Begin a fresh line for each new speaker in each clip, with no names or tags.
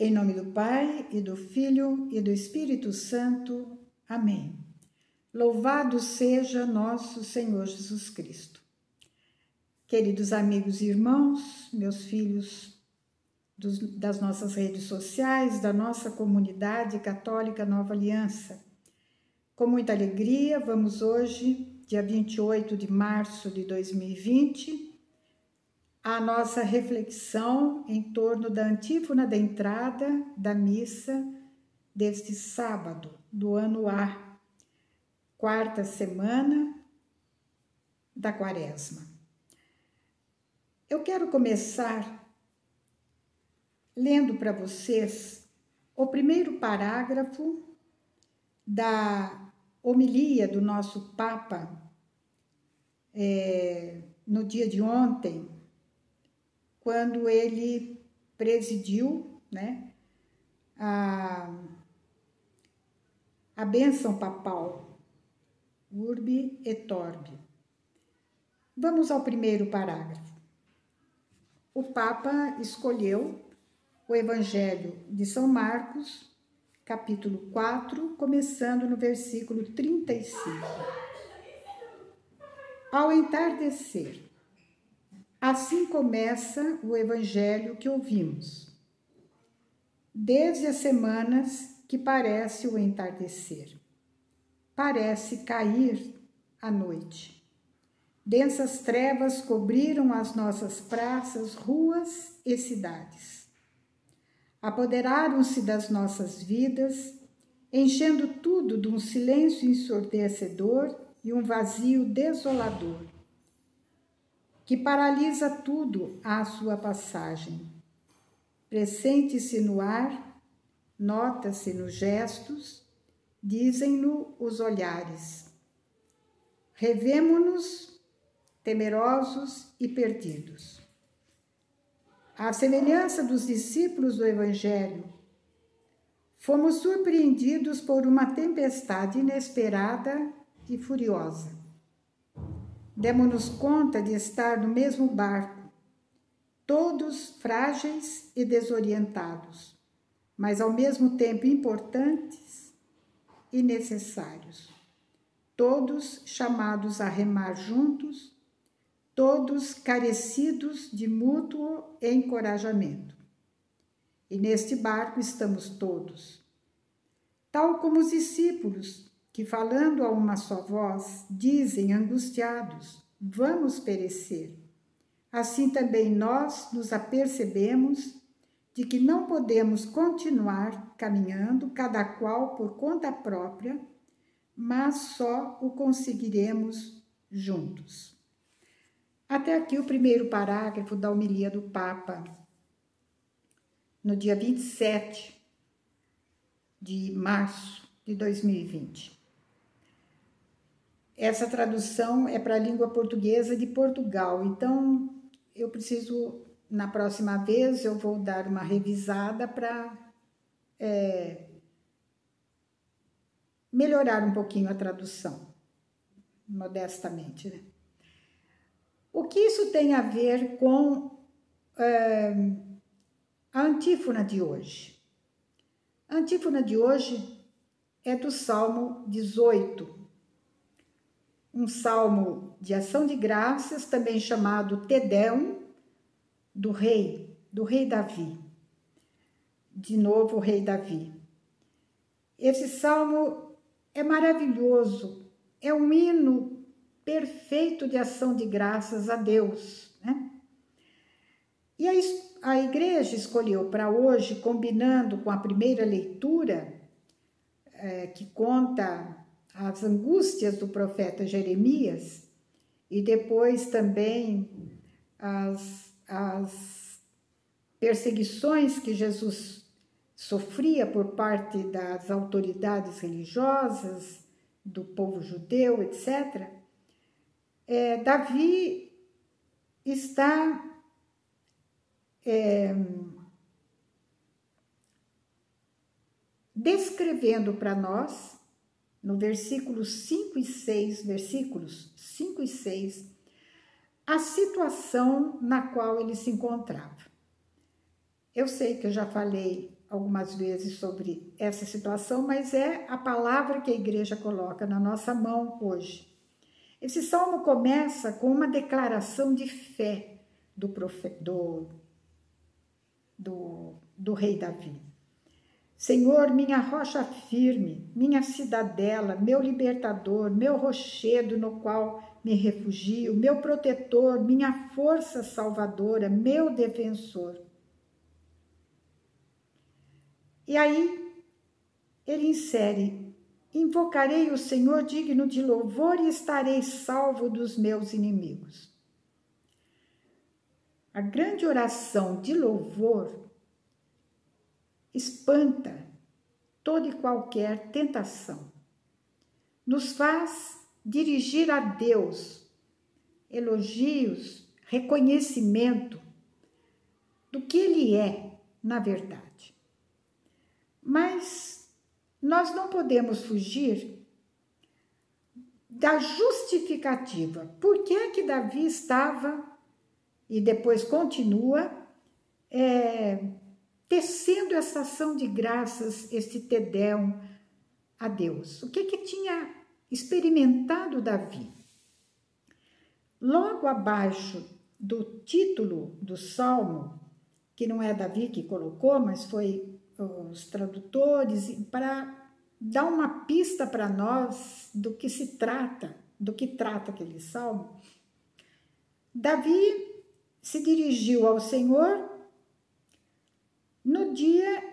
Em nome do Pai, e do Filho, e do Espírito Santo. Amém. Louvado seja nosso Senhor Jesus Cristo. Queridos amigos e irmãos, meus filhos das nossas redes sociais, da nossa comunidade católica Nova Aliança, com muita alegria, vamos hoje, dia 28 de março de 2020, a nossa reflexão em torno da antífona da entrada da missa deste sábado, do ano A, quarta semana da Quaresma. Eu quero começar lendo para vocês o primeiro parágrafo da homilia do nosso Papa no dia de ontem, quando ele presidiu, a bênção papal, Urbi et Orbi. Vamos ao primeiro parágrafo. O Papa escolheu o Evangelho de São Marcos, capítulo 4, começando no versículo 35. Ao entardecer, assim começa o Evangelho que ouvimos. Desde as semanas que parece o entardecer, parece cair a noite. Densas trevas cobriram as nossas praças, ruas e cidades. Apoderaram-se das nossas vidas, enchendo tudo de um silêncio ensurdecedor e um vazio desolador, que paralisa tudo à sua passagem. Pressente-se no ar, nota-se nos gestos, dizem-no os olhares. Revemo-nos temerosos e perdidos. À semelhança dos discípulos do Evangelho, fomos surpreendidos por uma tempestade inesperada e furiosa. Demos-nos conta de estar no mesmo barco, todos frágeis e desorientados, mas ao mesmo tempo importantes e necessários. Todos chamados a remar juntos, todos carecidos de mútuo encorajamento. E neste barco estamos todos, tal como os discípulos, que falando a uma só voz, dizem angustiados, vamos perecer. Assim também nós nos apercebemos de que não podemos continuar caminhando, cada qual por conta própria, mas só o conseguiremos juntos. Até aqui o primeiro parágrafo da homilia do Papa, no dia 27 de março de 2020. Essa tradução é para a língua portuguesa de Portugal, então eu preciso, na próxima vez, eu vou dar uma revisada para melhorar um pouquinho a tradução, modestamente, O que isso tem a ver com a antífona de hoje? A antífona de hoje é do Salmo 18, um salmo de ação de graças, também chamado Te Deum, do rei Davi. De novo, o rei Davi. Esse salmo é maravilhoso, é um hino perfeito de ação de graças a Deus, E a igreja escolheu para hoje, combinando com a primeira leitura, que conta as angústias do profeta Jeremias, e depois também as perseguições que Jesus sofria por parte das autoridades religiosas, do povo judeu, etc., Davi está descrevendo para nós, no versículos 5 e 6, a situação na qual ele se encontrava. Eu sei que eu já falei algumas vezes sobre essa situação, mas é a palavra que a igreja coloca na nossa mão hoje. Esse salmo começa com uma declaração de fé do rei Davi. Senhor, minha rocha firme, minha cidadela, meu libertador, meu rochedo no qual me refugio, meu protetor, minha força salvadora, meu defensor. E aí ele insere: invocarei o Senhor digno de louvor e estarei salvo dos meus inimigos. A grande oração de louvor espanta toda e qualquer tentação. Nos faz dirigir a Deus elogios, reconhecimento do que Ele é, na verdade. Mas nós não podemos fugir da justificativa. Por que que Davi estava, e depois continua, tecendo essa ação de graças, esse Te-Deum a Deus? O que que tinha experimentado Davi? Logo abaixo do título do Salmo, que não é Davi que colocou, mas foi os tradutores, para dar uma pista para nós do que se trata, do que trata aquele Salmo, Davi se dirigiu ao Senhor no dia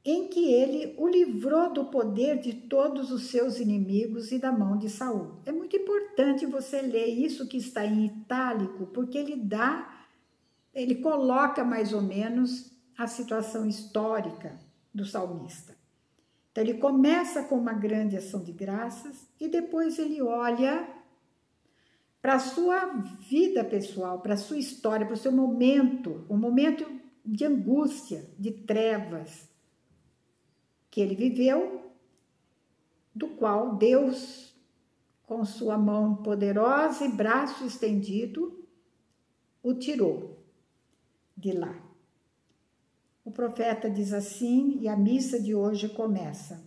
em que ele o livrou do poder de todos os seus inimigos e da mão de Saul. É muito importante você ler isso que está em itálico, porque ele coloca mais ou menos a situação histórica do salmista. Então ele começa com uma grande ação de graças e depois ele olha para a sua vida pessoal, para a sua história, para o seu momento, um momento de angústia, de trevas que ele viveu, do qual Deus, com sua mão poderosa e braço estendido, o tirou de lá. O profeta diz assim, e a missa de hoje começa: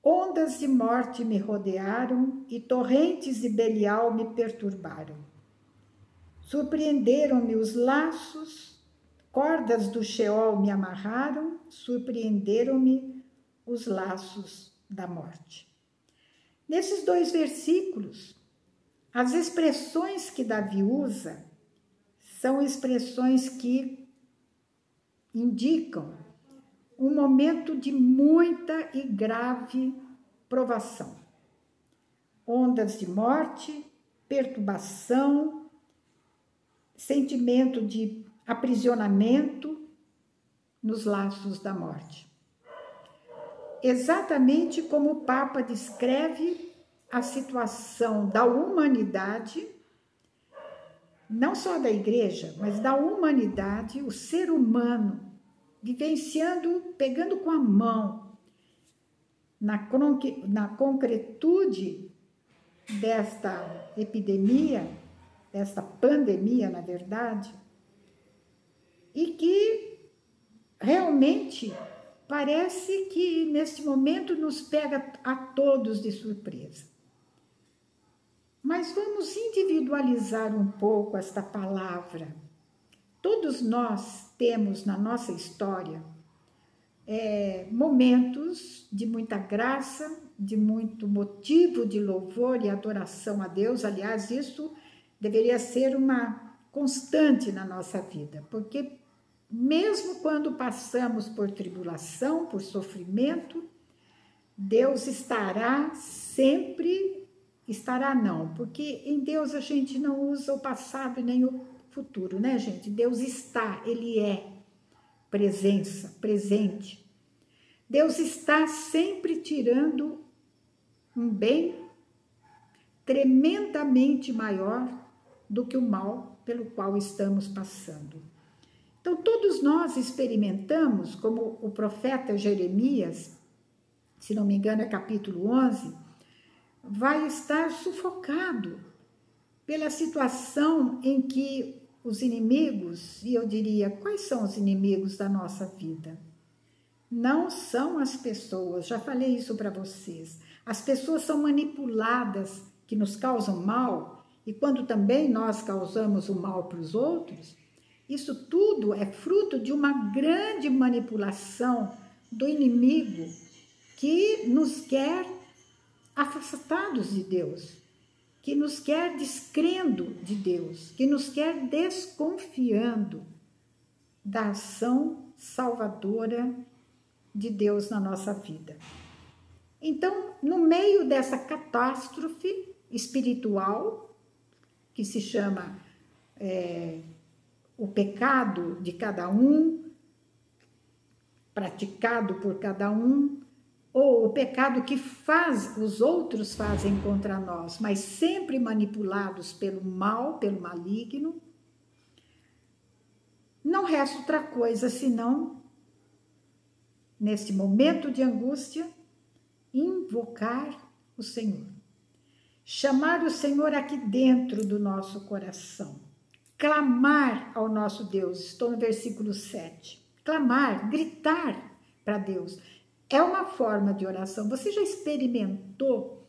ondas de morte me rodearam e torrentes de Belial me perturbaram. Surpreenderam-me os laços, cordas do Sheol me amarraram, surpreenderam-me os laços da morte. Nesses 2 versículos, as expressões que Davi usa são expressões que indicam um momento de muita e grave provação. Ondas de morte, perturbação, sentimento de aprisionamento nos laços da morte. Exatamente como o Papa descreve a situação da humanidade, não só da igreja, mas da humanidade, o ser humano, vivenciando, pegando com a mão, na concretude desta epidemia, desta pandemia, na verdade, e que realmente parece que neste momento nos pega a todos de surpresa. Mas vamos individualizar um pouco esta palavra. Todos nós temos na nossa história momentos de muita graça, de muito motivo de louvor e adoração a Deus. Aliás, isso deveria ser uma constante na nossa vida, porque mesmo quando passamos por tribulação, por sofrimento, Deus estará sempre, porque em Deus a gente não usa o passado nem o futuro, né, gente? Deus está, Ele é presença, presente. Deus está sempre tirando um bem tremendamente maior do que o mal pelo qual estamos passando. Então, todos nós experimentamos, como o profeta Jeremias, se não me engano é capítulo 11, vai estar sufocado pela situação em que os inimigos, e eu diria, quais são os inimigos da nossa vida? não são as pessoas, já falei isso para vocês. As pessoas são manipuladas, que nos causam mal, e quando também nós causamos o mal para os outros, isso tudo é fruto de uma grande manipulação do inimigo que nos quer afastados de Deus, que nos quer descrendo de Deus, que nos quer desconfiando da ação salvadora de Deus na nossa vida. Então, no meio dessa catástrofe espiritual, que se chama o pecado de cada um, praticado por cada um, ou o pecado que os outros fazem contra nós, mas sempre manipulados pelo mal, pelo maligno, não resta outra coisa senão, nesse momento de angústia, invocar o Senhor. Chamar o Senhor aqui dentro do nosso coração. Clamar ao nosso Deus. Estou no versículo 7. Clamar, gritar para Deus. É uma forma de oração. Você já experimentou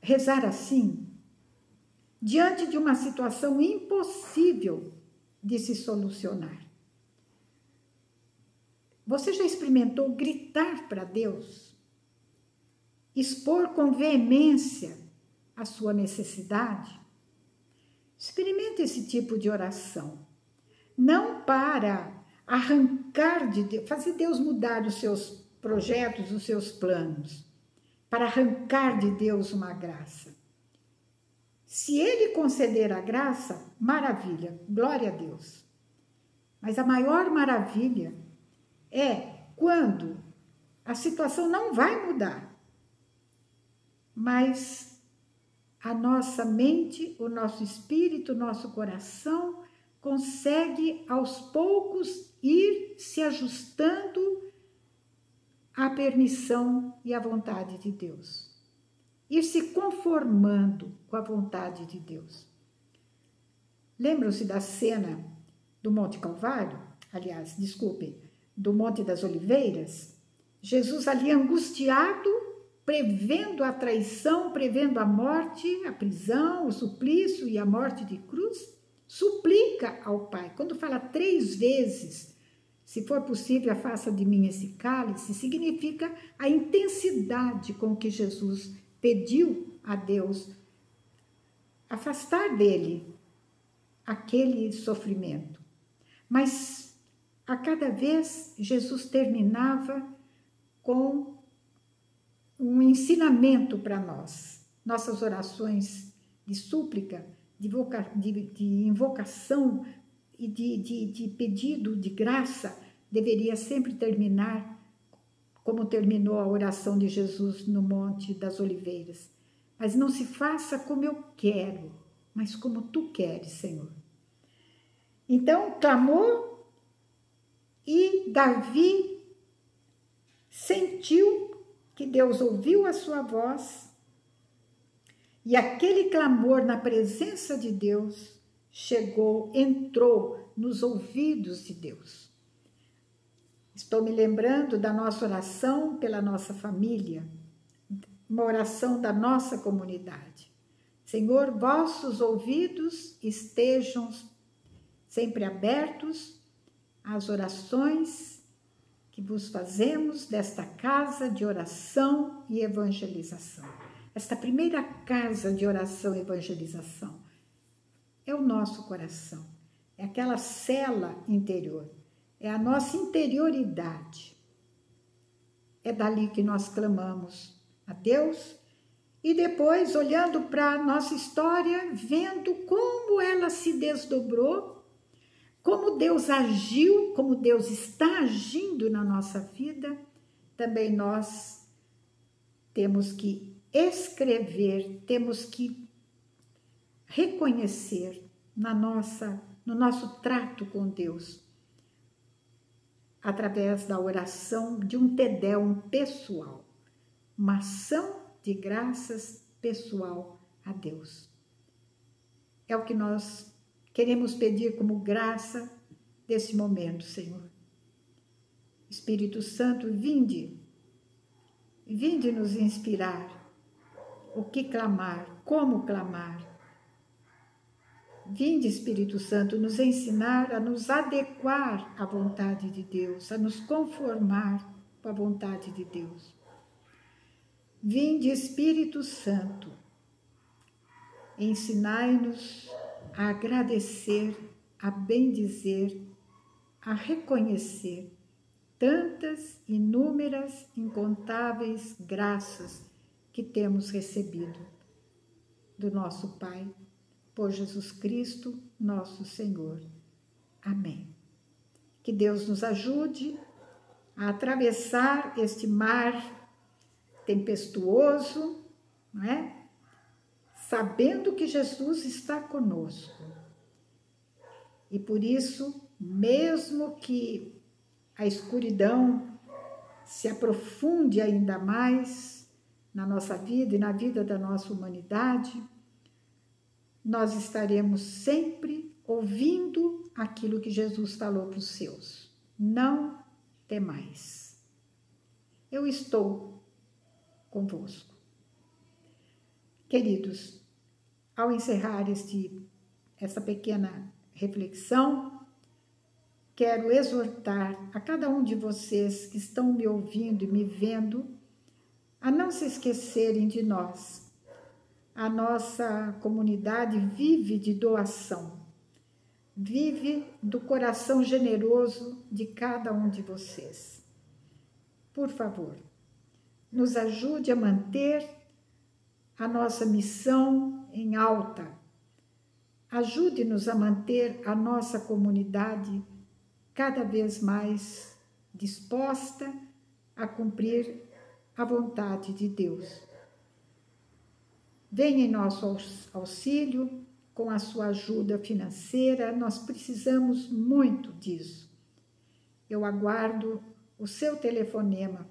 rezar assim? Diante de uma situação impossível de se solucionar. Você já experimentou gritar para Deus? Expor com veemência a sua necessidade? Experimente esse tipo de oração. Não para arrancar de Deus, fazer Deus mudar os seus projetos, os seus planos, para arrancar de Deus uma graça. Se Ele conceder a graça, maravilha, glória a Deus. Mas a maior maravilha é quando a situação não vai mudar, mas a nossa mente, o nosso espírito, o nosso coração consegue aos poucos ir se ajustando à permissão e à vontade de Deus. Ir se conformando com a vontade de Deus. Lembram-se da cena do Monte Calvário? Aliás, desculpem, do Monte das Oliveiras? Jesus ali angustiado, prevendo a traição, prevendo a morte, a prisão, o suplício e a morte de cruz, suplica ao Pai. Quando fala 3 vezes, se for possível, afasta de mim esse cálice, significa a intensidade com que Jesus pediu a Deus afastar dele aquele sofrimento. Mas a cada vez Jesus terminava com um ensinamento para nós. Nossas orações de súplica, de invocação e de pedido de graça deveria sempre terminar como terminou a oração de Jesus no Monte das Oliveiras. Mas não se faça como eu quero, mas como tu queres, Senhor. Então, clamou e Davi sentiu que Deus ouviu a sua voz e aquele clamor na presença de Deus entrou nos ouvidos de Deus. Estou me lembrando da nossa oração pela nossa família, uma oração da nossa comunidade. Senhor, vossos ouvidos estejam sempre abertos às orações que vos fazemos desta casa de oração e evangelização. Esta primeira casa de oração e evangelização é o nosso coração, é aquela cela interior, é a nossa interioridade. É dali que nós clamamos a Deus e depois, olhando para a nossa história, vendo como ela se desdobrou, como Deus agiu, como Deus está agindo na nossa vida, também nós temos que escrever, temos que reconhecer no nosso trato com Deus, através da oração de um Te Deum pessoal, uma ação de graças pessoal a Deus. É o que nós queremos pedir como graça desse momento, Senhor. Espírito Santo, vinde nos inspirar o que clamar, como clamar. Vinde, Espírito Santo, nos ensinar a nos adequar à vontade de Deus, a nos conformar com a vontade de Deus. Vinde, Espírito Santo, ensinai-nos a agradecer, a bendizer, a reconhecer tantas, inúmeras, incontáveis graças que temos recebido do nosso Pai, por Jesus Cristo, nosso Senhor. Amém. Que Deus nos ajude a atravessar este mar tempestuoso, não é? Sabendo que Jesus está conosco. E por isso, mesmo que a escuridão se aprofunde ainda mais na nossa vida e na vida da nossa humanidade, nós estaremos sempre ouvindo aquilo que Jesus falou para os seus. Não temais. Eu estou convosco. Queridos, ao encerrar essa pequena reflexão, quero exortar a cada um de vocês que estão me ouvindo e me vendo a não se esquecerem de nós. A nossa comunidade vive de doação, vive do coração generoso de cada um de vocês. Por favor, nos ajude a manter a nossa missão em alta. Ajude-nos a manter a nossa comunidade cada vez mais disposta a cumprir a vontade de Deus. Venha em nosso auxílio com a sua ajuda financeira, nós precisamos muito disso. Eu aguardo o seu telefonema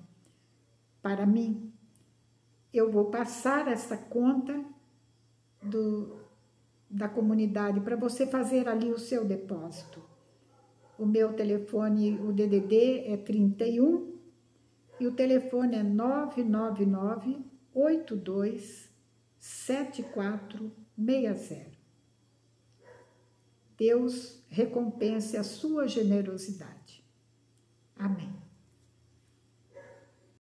para mim. Eu vou passar essa conta da comunidade para você fazer ali o seu depósito. O meu telefone, o DDD é 31 e o telefone é 999-827460. Deus recompense a sua generosidade. Amém.